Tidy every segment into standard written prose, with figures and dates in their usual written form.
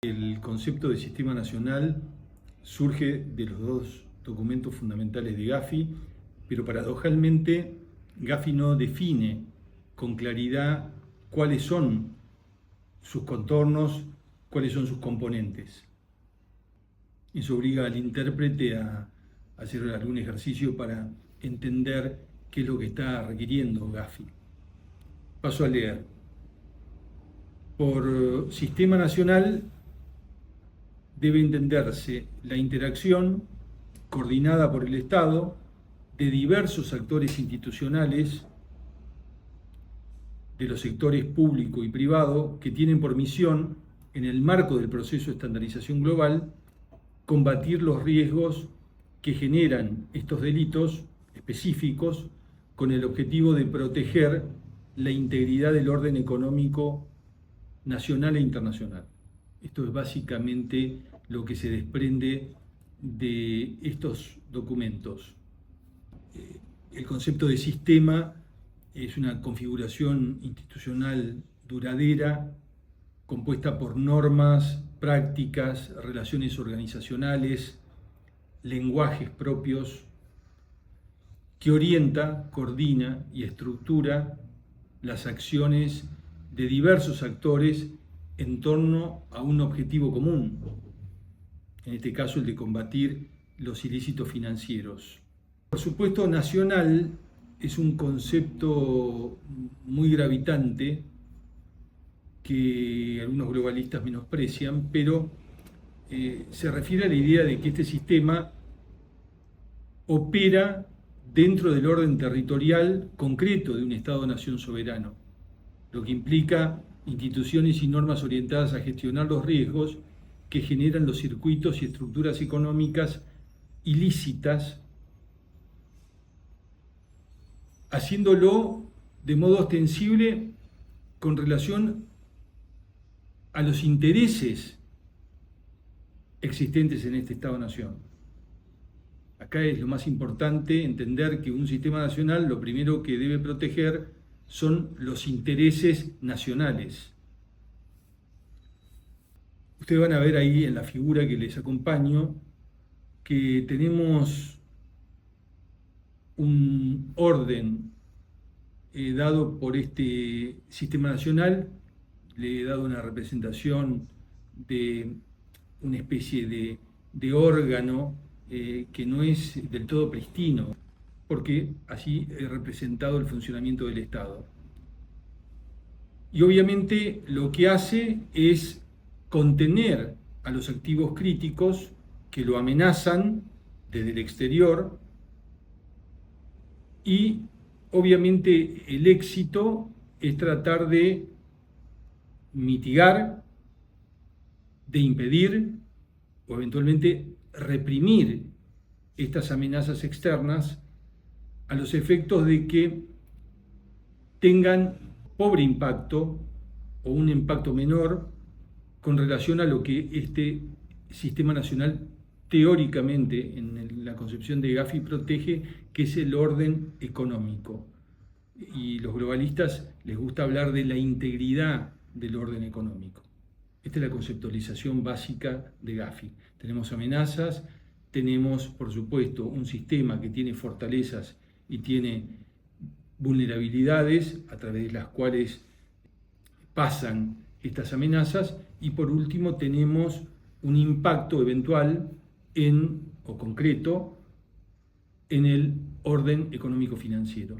El concepto de sistema nacional surge de los dos documentos fundamentales de Gafi, pero paradojalmente Gafi no define con claridad cuáles son sus contornos, cuáles son sus componentes. Eso obliga al intérprete a hacer algún ejercicio para entender qué es lo que está requiriendo Gafi. Paso a leer. Por sistema nacional debe entenderse la interacción coordinada por el Estado de diversos actores institucionales de los sectores público y privado que tienen por misión, en el marco del proceso de estandarización global, combatir los riesgos que generan estos delitos específicos con el objetivo de proteger la integridad del orden económico nacional e internacional. Esto es básicamente lo que se desprende de estos documentos. El concepto de sistema es una configuración institucional duradera, compuesta por normas, prácticas, relaciones organizacionales, lenguajes propios, que orienta, coordina y estructura las acciones de diversos actores en torno a un objetivo común, en este caso el de combatir los ilícitos financieros. Por supuesto, nacional es un concepto muy gravitante que algunos globalistas menosprecian, pero se refiere a la idea de que este sistema opera dentro del orden territorial concreto de un Estado-nación soberano, lo que implica instituciones y normas orientadas a gestionar los riesgos que generan los circuitos y estructuras económicas ilícitas, haciéndolo de modo ostensible con relación a los intereses existentes en este Estado-nación. Acá es lo más importante entender que un sistema nacional lo primero que debe proteger son los intereses nacionales. Ustedes van a ver ahí en la figura que les acompaño que tenemos un orden dado por este sistema nacional. Le he dado una representación de una especie de órgano que no es del todo pristino, porque así he representado el funcionamiento del Estado. Y obviamente lo que hace es contener a los activos críticos que lo amenazan desde el exterior, y obviamente el éxito es tratar de mitigar, de impedir o eventualmente reprimir estas amenazas externas a los efectos de que tengan pobre impacto o un impacto menor con relación a lo que este sistema nacional teóricamente en la concepción de Gafi protege, que es el orden económico. Y los globalistas les gusta hablar de la integridad del orden económico. Esta es la conceptualización básica de Gafi. Tenemos amenazas, tenemos por supuesto un sistema que tiene fortalezas y tiene vulnerabilidades a través de las cuales pasan estas amenazas, y por último tenemos un impacto eventual o concreto en el orden económico-financiero.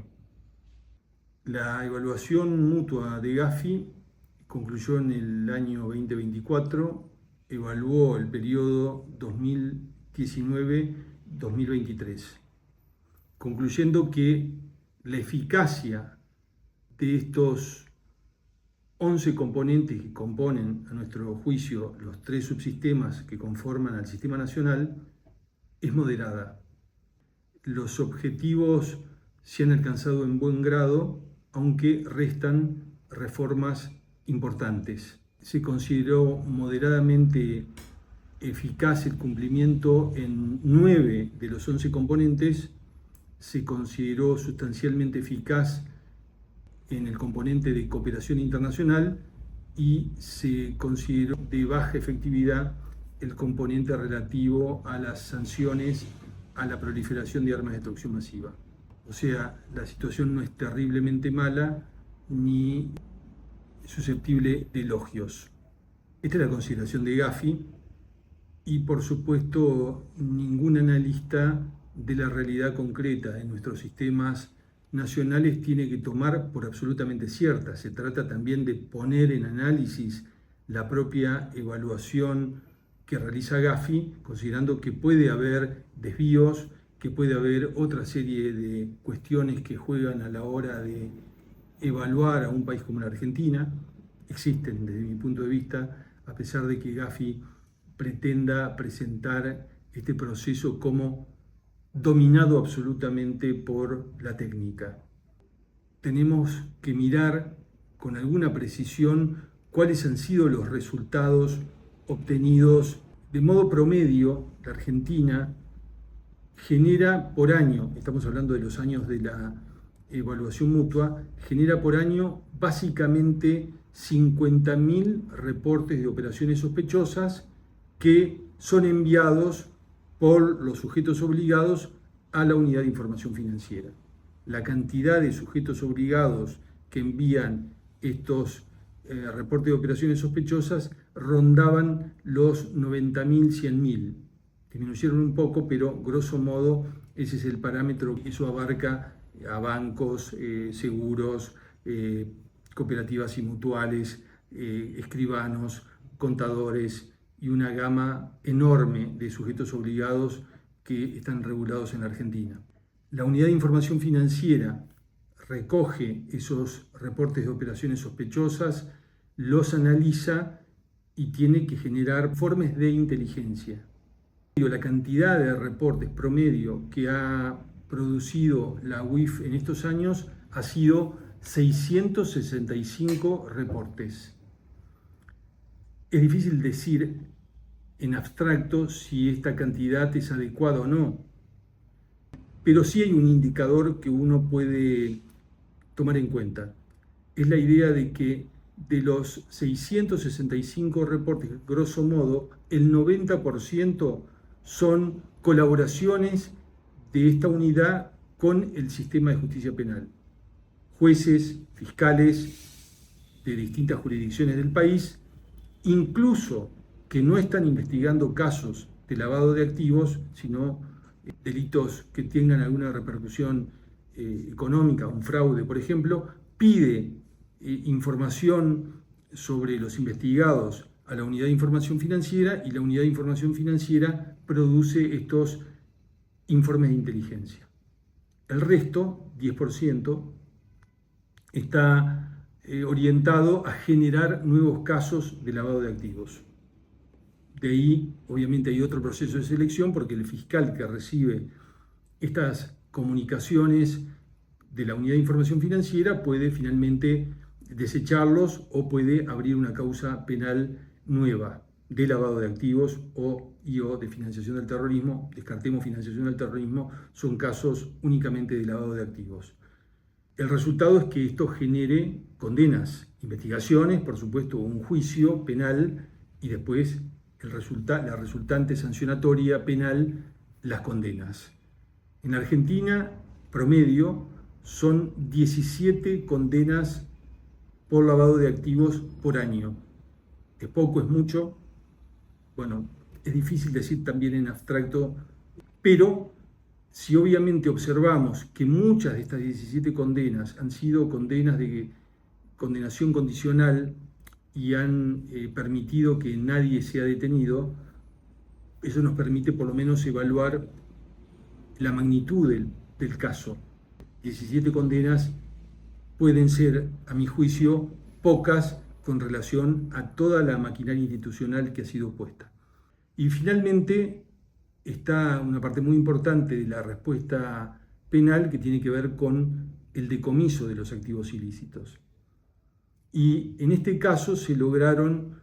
La evaluación mutua de Gafi concluyó en el año 2024, evaluó el periodo 2019-2023, concluyendo que la eficacia de estos 11 componentes que componen, a nuestro juicio, los 3 subsistemas que conforman al sistema nacional, es moderada. Los objetivos se han alcanzado en buen grado, aunque restan reformas importantes. Se consideró moderadamente eficaz el cumplimiento en 9 de los 11 componentes, se consideró sustancialmente eficaz en el componente de cooperación internacional y se consideró de baja efectividad el componente relativo a las sanciones a la proliferación de armas de destrucción masiva. O sea, la situación no es terriblemente mala ni susceptible de elogios. Esta es la consideración de Gafi y, por supuesto, ningún analista de la realidad concreta de nuestros sistemas nacionales tiene que tomar por absolutamente cierta. Se trata también de poner en análisis la propia evaluación que realiza Gafi, considerando que puede haber desvíos, que puede haber otra serie de cuestiones que juegan a la hora de evaluar a un país como la Argentina. Existen, desde mi punto de vista, a pesar de que Gafi pretenda presentar este proceso como dominado absolutamente por la técnica. Tenemos que mirar con alguna precisión cuáles han sido los resultados obtenidos. De modo promedio, la Argentina genera por año, estamos hablando de los años de la evaluación mutua, genera por año básicamente 50.000 reportes de operaciones sospechosas que son enviados por los sujetos obligados a la unidad de información financiera. La cantidad de sujetos obligados que envían estos reportes de operaciones sospechosas rondaban los 90.000, 100.000. Disminuyeron un poco, pero grosso modo ese es el parámetro. Eso abarca a bancos, seguros, cooperativas y mutuales, escribanos, contadores y una gama enorme de sujetos obligados que están regulados en la Argentina. La Unidad de Información Financiera recoge esos reportes de operaciones sospechosas, los analiza y tiene que generar informes de inteligencia. La cantidad de reportes promedio que ha producido la UIF en estos años ha sido 665 reportes. Es difícil decir en abstracto si esta cantidad es adecuada o no, pero sí hay un indicador que uno puede tomar en cuenta. Es la idea de que de los 665 reportes, grosso modo, el 90% son colaboraciones de esta unidad con el sistema de justicia penal. Jueces, fiscales de distintas jurisdicciones del país, incluso que no están investigando casos de lavado de activos, sino delitos que tengan alguna repercusión económica, un fraude, por ejemplo, pide información sobre los investigados a la Unidad de Información Financiera y la Unidad de Información Financiera produce estos informes de inteligencia. El resto, 10%, está orientado a generar nuevos casos de lavado de activos. De ahí, obviamente, hay otro proceso de selección porque el fiscal que recibe estas comunicaciones de la Unidad de Información Financiera puede finalmente desecharlos o puede abrir una causa penal nueva de lavado de activos o de financiación del terrorismo. Descartemos financiación del terrorismo, son casos únicamente de lavado de activos. El resultado es que esto genere condenas, investigaciones, por supuesto, un juicio penal y después la resultante sancionatoria penal, las condenas. En Argentina, promedio, son 17 condenas por lavado de activos por año. ¿Es poco, es mucho? Bueno, es difícil decir también en abstracto, pero si obviamente observamos que muchas de estas 17 condenas han sido condenas de condenación condicional y han permitido que nadie sea detenido, eso nos permite por lo menos evaluar la magnitud del caso. 17 condenas pueden ser, a mi juicio, pocas con relación a toda la maquinaria institucional que ha sido puesta. Y finalmente está una parte muy importante de la respuesta penal que tiene que ver con el decomiso de los activos ilícitos. Y en este caso se lograron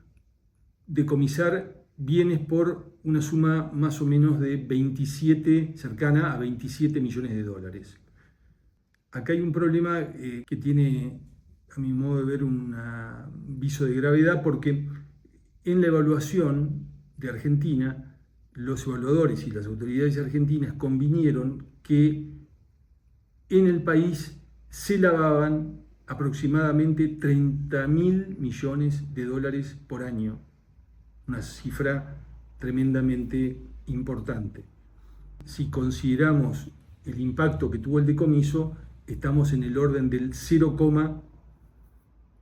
decomisar bienes por una suma más o menos de 27, cercana a 27 millones de dólares. Acá hay un problema que tiene, a mi modo de ver, una viso de gravedad porque en la evaluación de Argentina, los evaluadores y las autoridades argentinas convinieron que en el país se lavaban aproximadamente 30.000 millones de dólares por año, una cifra tremendamente importante. Si consideramos el impacto que tuvo el decomiso, estamos en el orden del 0,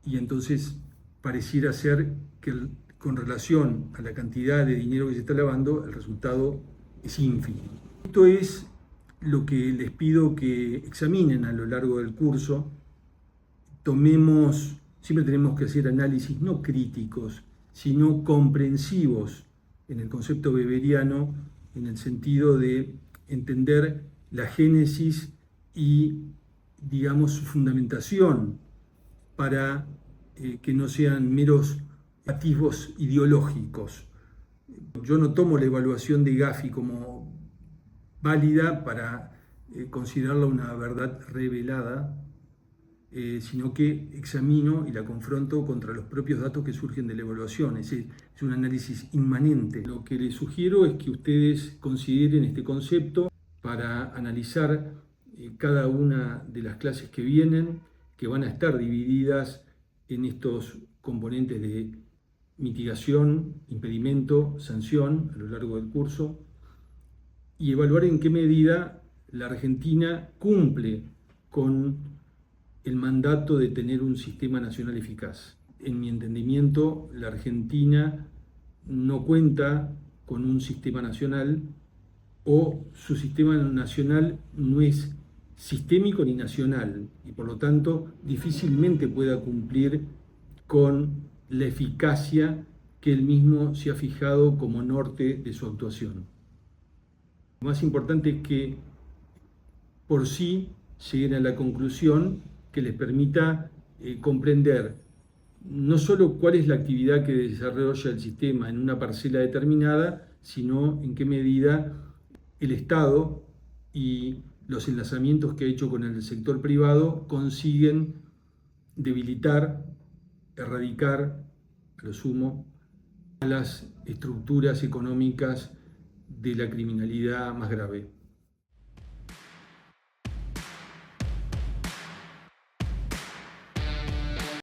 y entonces pareciera ser que con relación a la cantidad de dinero que se está lavando, el resultado es ínfimo. Esto es lo que les pido que examinen a lo largo del curso. Siempre tenemos que hacer análisis no críticos, sino comprensivos en el concepto weberiano, en el sentido de entender la génesis y, digamos, su fundamentación para que no sean meros atisbos ideológicos. Yo no tomo la evaluación de Gafi como válida para considerarla una verdad revelada, sino que examino y la confronto contra los propios datos que surgen de la evaluación. Es un análisis inmanente. Lo que les sugiero es que ustedes consideren este concepto para analizar cada una de las clases que vienen, que van a estar divididas en estos componentes de mitigación, impedimento, sanción a lo largo del curso, y evaluar en qué medida la Argentina cumple con el mandato de tener un sistema nacional eficaz. En mi entendimiento, la Argentina no cuenta con un sistema nacional, o su sistema nacional no es sistémico ni nacional, y por lo tanto difícilmente pueda cumplir con la eficacia que él mismo se ha fijado como norte de su actuación. Lo más importante es que por sí lleguen a la conclusión que les permita comprender no solo cuál es la actividad que desarrolla el sistema en una parcela determinada, sino en qué medida el Estado y los enlazamientos que ha hecho con el sector privado consiguen debilitar, erradicar, a lo sumo, a las estructuras económicas de la criminalidad más grave.